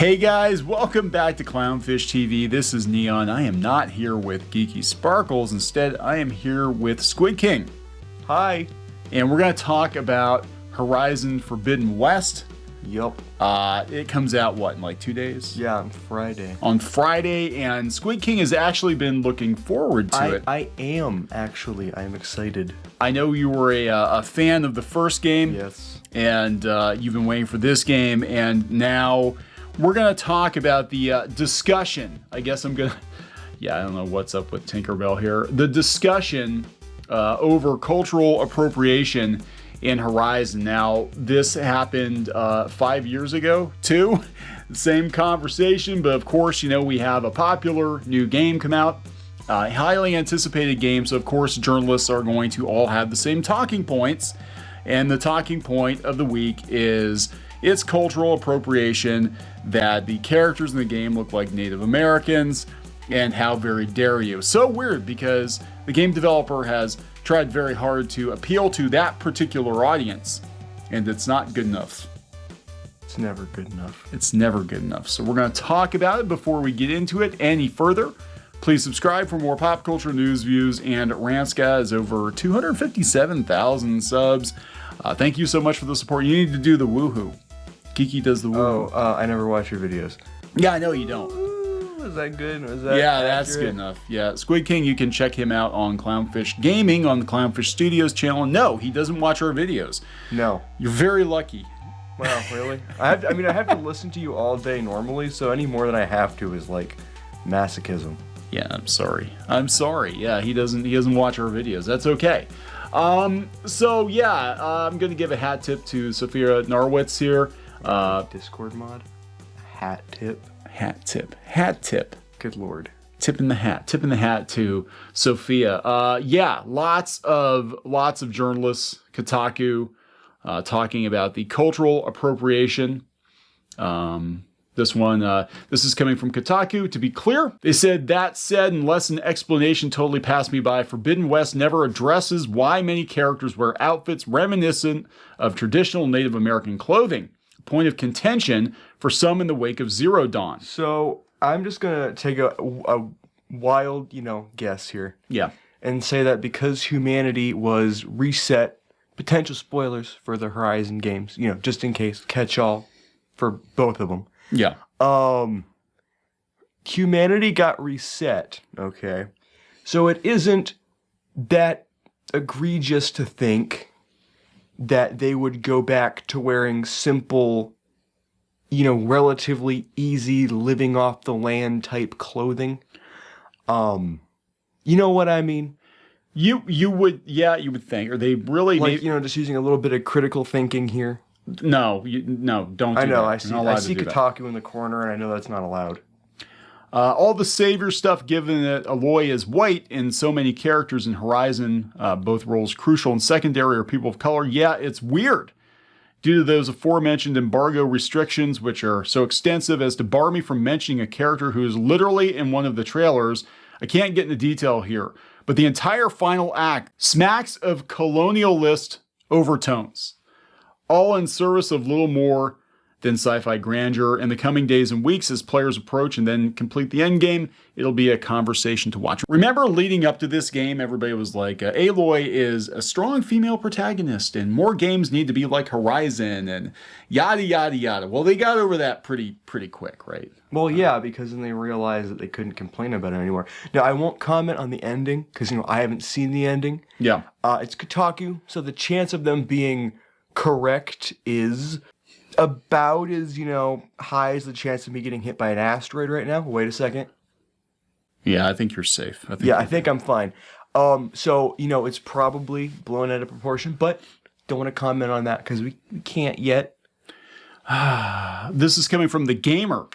Hey guys, welcome back to Clownfish TV. This is Neon. I am not here with Geeky Sparkles. Instead, I am here with SquidKing. Hi. And we're going to talk about Horizon Forbidden West. Yup. It comes out, what, in like 2 days? Yeah, on Friday. On Friday, and SquidKing has actually been looking forward to it. I am, actually. I am excited. I know you were a fan of the first game. Yes. And you've been waiting for this game, and now we're going to talk about the discussion. I guess I'm going to... Yeah, I don't know what's up with Tinkerbell here. The discussion over cultural appropriation in Horizon. Now, this happened 5 years ago, too. Same conversation, but of course, you know, we have a popular new game come out. Highly anticipated game, so of course, journalists are going to all have the same talking points. And the talking point of the week is it's cultural appropriation, that the characters in the game look like Native Americans, and how very dare you. So weird, because the game developer has tried very hard to appeal to that particular audience, and it's not good enough. It's never good enough. It's never good enough. So we're going to talk about it before we get into it any further. Please subscribe for more pop culture news, views, and rants, guys. Over 257,000 subs. Thank you so much for the support. You need to do the woohoo. Geeky does the woohoo. Oh, I never watch your videos. Yeah, I know you don't. Was that good? Was that Yeah, accurate? that's good enough. Yeah, SquidKing, you can check him out on Clownfish Gaming on the Clownfish Studios channel. No, he doesn't watch our videos. No. You're very lucky. Wow, really? I have to listen to you all day normally, so any more than I have to is like masochism. Yeah, I'm sorry. I'm sorry. Yeah, he doesn't watch our videos. That's okay. So yeah, I'm gonna give a hat tip to Sophia Narwitz here. Discord mod? Hat tip? Hat tip. Hat tip. Good lord. Tip in the hat. Tip in the hat to Sophia. Yeah, lots of journalists, Kotaku, talking about the cultural appropriation. This is coming from Kotaku. To be clear, they said, that said, unless an explanation totally passed me by, Forbidden West never addresses why many characters wear outfits reminiscent of traditional Native American clothing. A point of contention for some in the wake of Zero Dawn. So I'm just gonna take a wild, guess here. Yeah. And say that because humanity was reset, potential spoilers for the Horizon games, just in case, catch all for both of them. Yeah. Humanity got reset, okay? So it isn't that egregious to think that they would go back to wearing simple, relatively easy living off the land type clothing. You know what I mean? You would think. Are they really just using a little bit of critical thinking here? No, don't do I know, that. I see Kotaku in the corner, and I know that's not allowed. All the savior stuff, given that Aloy is white and so many characters in Horizon, both roles crucial and secondary, are people of color. Yeah, it's weird. Due to those aforementioned embargo restrictions, which are so extensive as to bar me from mentioning a character who is literally in one of the trailers, I can't get into detail here. But the entire final act smacks of colonialist overtones, all in service of little more than sci-fi grandeur. In the coming days and weeks, as players approach and then complete the end game, it'll be a conversation to watch. Remember, leading up to this game, everybody was like, Aloy is a strong female protagonist, and more games need to be like Horizon, and yada, yada, yada. Well, they got over that pretty quick, right? Well, yeah, because then they realized that they couldn't complain about it anymore. Now, I won't comment on the ending, because, I haven't seen the ending. Yeah. It's Kotaku, so the chance of them being correct is about as, high as the chance of me getting hit by an asteroid right now. Wait a second. Yeah, I think you're safe. I think I'm fine. So, it's probably blown out of proportion, but don't want to comment on that because we can't yet. This is coming from The Gamer.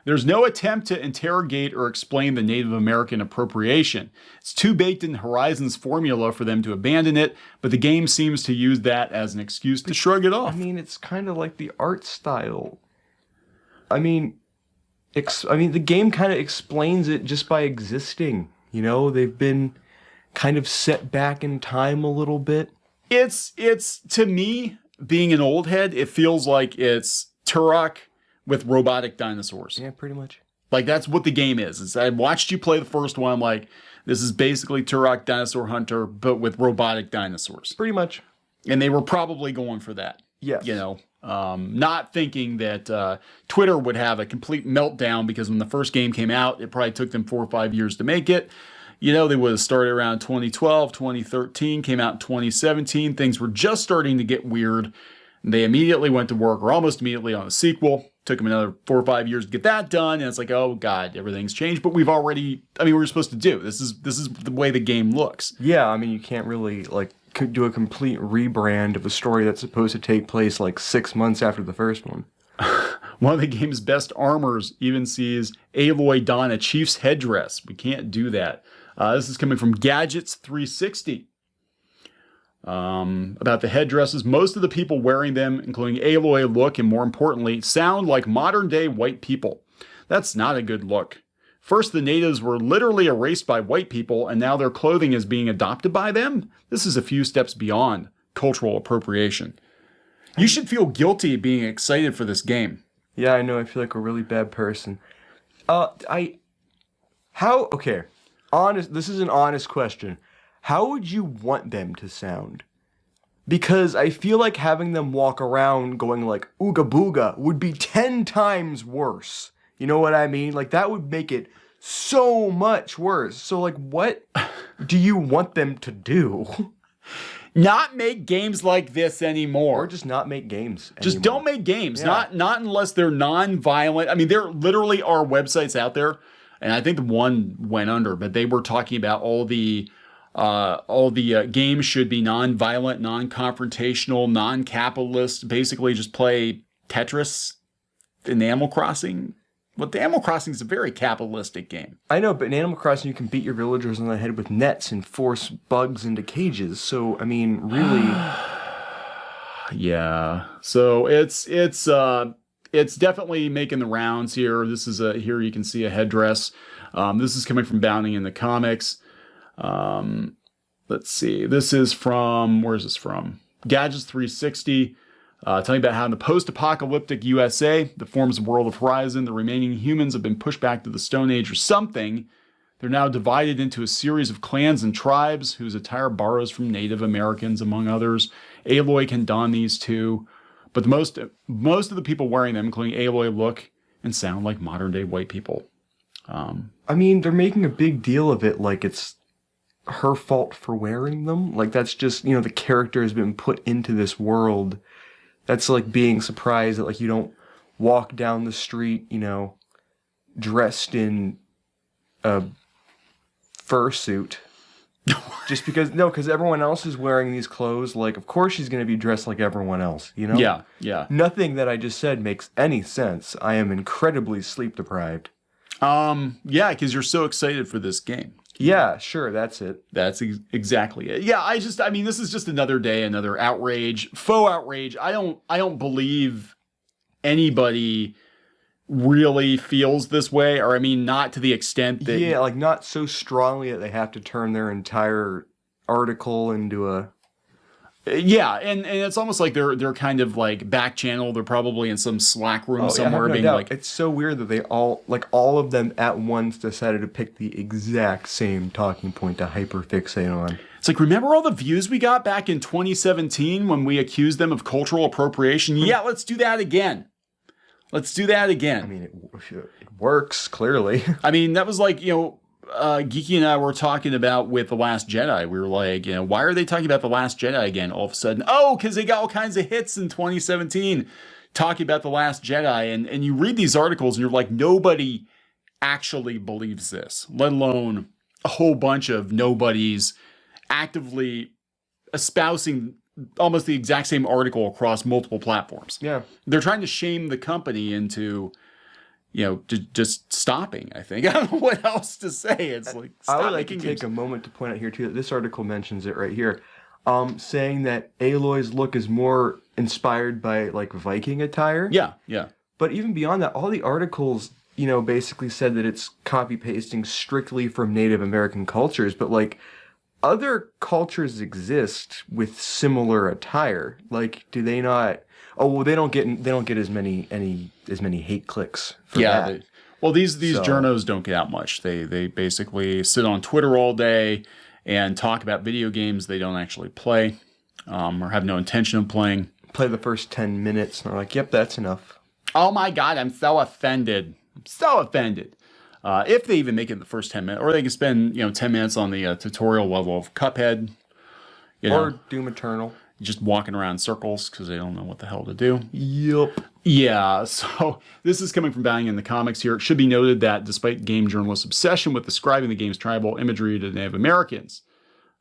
There's no attempt to interrogate or explain the Native American appropriation. It's too baked in Horizon's formula for them to abandon it, but the game seems to use that as an excuse to shrug it off. It's kind of like the art style. The game kind of explains it just by existing. They've been kind of set back in time a little bit. It's to me, being an old head, it feels like it's Turok with robotic dinosaurs. Yeah, pretty much. Like, that's what the game is. I watched you play the first one. I'm like, this is basically Turok Dinosaur Hunter, but with robotic dinosaurs. Pretty much. And they were probably going for that. Yes. You know, not thinking that Twitter would have a complete meltdown, because when the first game came out, it probably took them 4 or 5 years to make it. You know, they would have started around 2012, 2013, came out in 2017. Things were just starting to get weird. They immediately went to work, or almost immediately, on a sequel. Took them another 4 or 5 years to get that done. And it's like, oh God, everything's changed. But we've already, I mean, we're supposed to do. This is the way the game looks. Yeah, I mean, you can't really, like, do a complete rebrand of a story that's supposed to take place, like, 6 months after the first one. One of the game's best armors even sees Aloy don a chief's headdress. We can't do that. This is coming from Gadgets 360. About the headdresses, most of the people wearing them, including Aloy, look, and more importantly, sound like modern-day white people. That's not a good look. First, the natives were literally erased by white people, and now their clothing is being adopted by them? This is a few steps beyond cultural appropriation. You should feel guilty being excited for this game. Yeah, I know, I feel like a really bad person. Okay, this is an honest question. How would you want them to sound? Because I feel like having them walk around going like ooga booga would be 10 times worse. You know what I mean? Like, that would make it so much worse. So, like, what do you want them to do? Not make games like this anymore. Or just not make games anymore. Just don't make games. Yeah. Not unless they're non-violent. I mean, there literally are websites out there, and I think the one went under, but they were talking about all the games should be non-violent, non-confrontational, non-capitalist. Basically, just play Tetris in Animal Crossing. Well, Animal Crossing is a very capitalistic game. I know, but in Animal Crossing, you can beat your villagers on the head with nets and force bugs into cages. So, I mean, really... Yeah. So it's definitely making the rounds here. This is here you can see a headdress. This is coming from Bounding in the Comics. Let's see. This is from, where's this from? Gadgets 360. Telling about how in the post-apocalyptic USA, the forms of World of Horizon, the remaining humans have been pushed back to the Stone Age or something. They're now divided into a series of clans and tribes whose attire borrows from Native Americans, among others. Aloy can don these too, but most of the people wearing them, including Aloy, look and sound like modern-day white people. I mean, they're making a big deal of it like it's her fault for wearing them. Like, that's just, you know, the character has been put into this world. That's like being surprised that, like, you don't walk down the street, you know, dressed in a fursuit. Just because, no, because everyone else is wearing these clothes. Like, of course she's going to be dressed like everyone else, you know? Yeah, yeah. Nothing that I just said makes any sense. I am incredibly sleep deprived. Yeah, because you're so excited for this game. Yeah, sure, that's it. That's exactly it. Yeah, I mean, this is just another day, another outrage, faux outrage. I don't believe anybody really feels this way, or I mean, not to the extent that... Yeah, like, not so strongly that they have to turn their entire article into a... Yeah, and it's almost like they're kind of like back channel. They're probably in some Slack room somewhere, no being doubt. like, it's so weird that they all of them at once decided to pick the exact same talking point to hyperfixate on. It's like, remember all the views we got back in 2017 when we accused them of cultural appropriation? Yeah, let's do that again. Let's do that again. I mean, it works, clearly. I mean, that was like, you know, Geeky and I were talking about with The Last Jedi. We were like, you know, why are they talking about The Last Jedi again all of a sudden? Oh, because they got all kinds of hits in 2017 talking about The Last Jedi. And you read these articles and you're like, nobody actually believes this, let alone a whole bunch of nobodies actively espousing almost the exact same article across multiple platforms. Yeah. They're trying to shame the company into... you know, just stopping, I think. I don't know what else to say. It's like, stop. I would like to take a moment to point out here, too, that this article mentions it right here, saying that Aloy's look is more inspired by, like, Viking attire. Yeah, yeah. But even beyond that, all the articles, you know, basically said that it's copy-pasting strictly from Native American cultures, but, like, other cultures exist with similar attire. Like, do they not... Oh well, they don't get as many hate clicks. For that. Well, these journos don't get out much. They basically sit on Twitter all day and talk about video games they don't actually play, or have no intention of playing. Play the first 10 minutes and they're like, "Yep, that's enough." Oh my God, I'm so offended. I'm so offended. If they even make it the first 10 minutes, or they can spend 10 minutes on the tutorial level of Cuphead, or Doom Eternal, just walking around in circles because they don't know what the hell to do. Yep. Yeah, so this is coming from Bang in the Comics here. It should be noted that despite game journalists' obsession with describing the game's tribal imagery to Native Americans,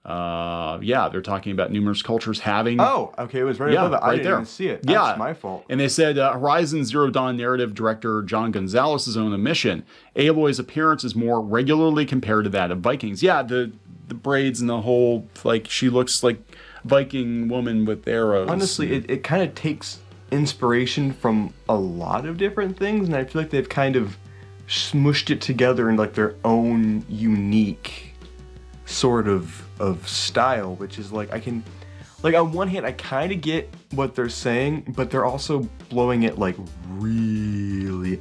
they're talking about numerous cultures having... Oh, okay, it was right above it. I didn't even see it. That's my fault. And they said Horizon Zero Dawn narrative director John Gonzalez's own admission, Aloy's appearance is more regularly compared to that of Vikings. Yeah, the braids and the whole, like, she looks like Viking woman with arrows. Honestly, it kind of takes inspiration from a lot of different things, and I feel like they've kind of smushed it together in like their own unique sort of style, which is like, I can, like, on one hand I kind of get what they're saying, but they're also blowing it like really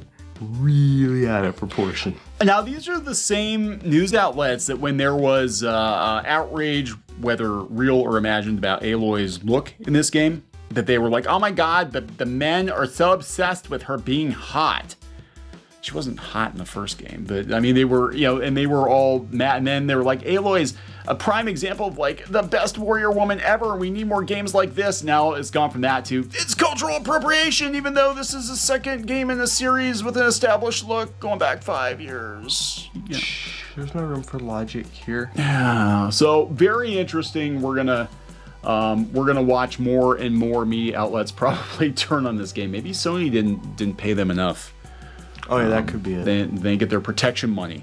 out of proportion. Now these are the same news outlets that when there was outrage, whether real or imagined, about Aloy's look in this game, that they were like, oh my God, the men are so obsessed with her being hot. She wasn't hot in the first game, but I mean, they were, and they were all mad. And then they were like, Aloy's a prime example of like the best warrior woman ever. We need more games like this. Now it's gone from that to it's cultural appropriation, even though this is the second game in the series with an established look going back 5 years. There's no room for logic here. Yeah. So very interesting. We're gonna watch more and more media outlets probably turn on this game. Maybe Sony didn't pay them enough. Oh yeah, that could be it. They get their protection money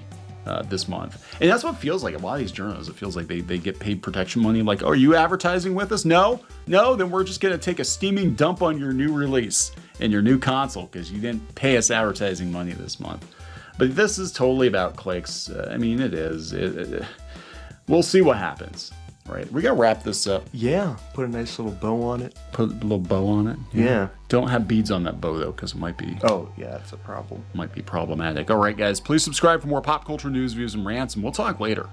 this month. And that's what it feels like. A lot of these journals, it feels like they get paid protection money. Like, oh, are you advertising with us? No, then we're just going to take a steaming dump on your new release and your new console because you didn't pay us advertising money this month. But this is totally about clicks. I mean, it is. We'll see what happens. Right, we gotta wrap this up. Yeah, put a nice little bow on it. Put a little bow on it. Yeah. Don't have beads on that bow though, because it might be. Oh yeah, that's a problem. Might be problematic. All right, guys, please subscribe for more pop culture news, views, and rants, and we'll talk later.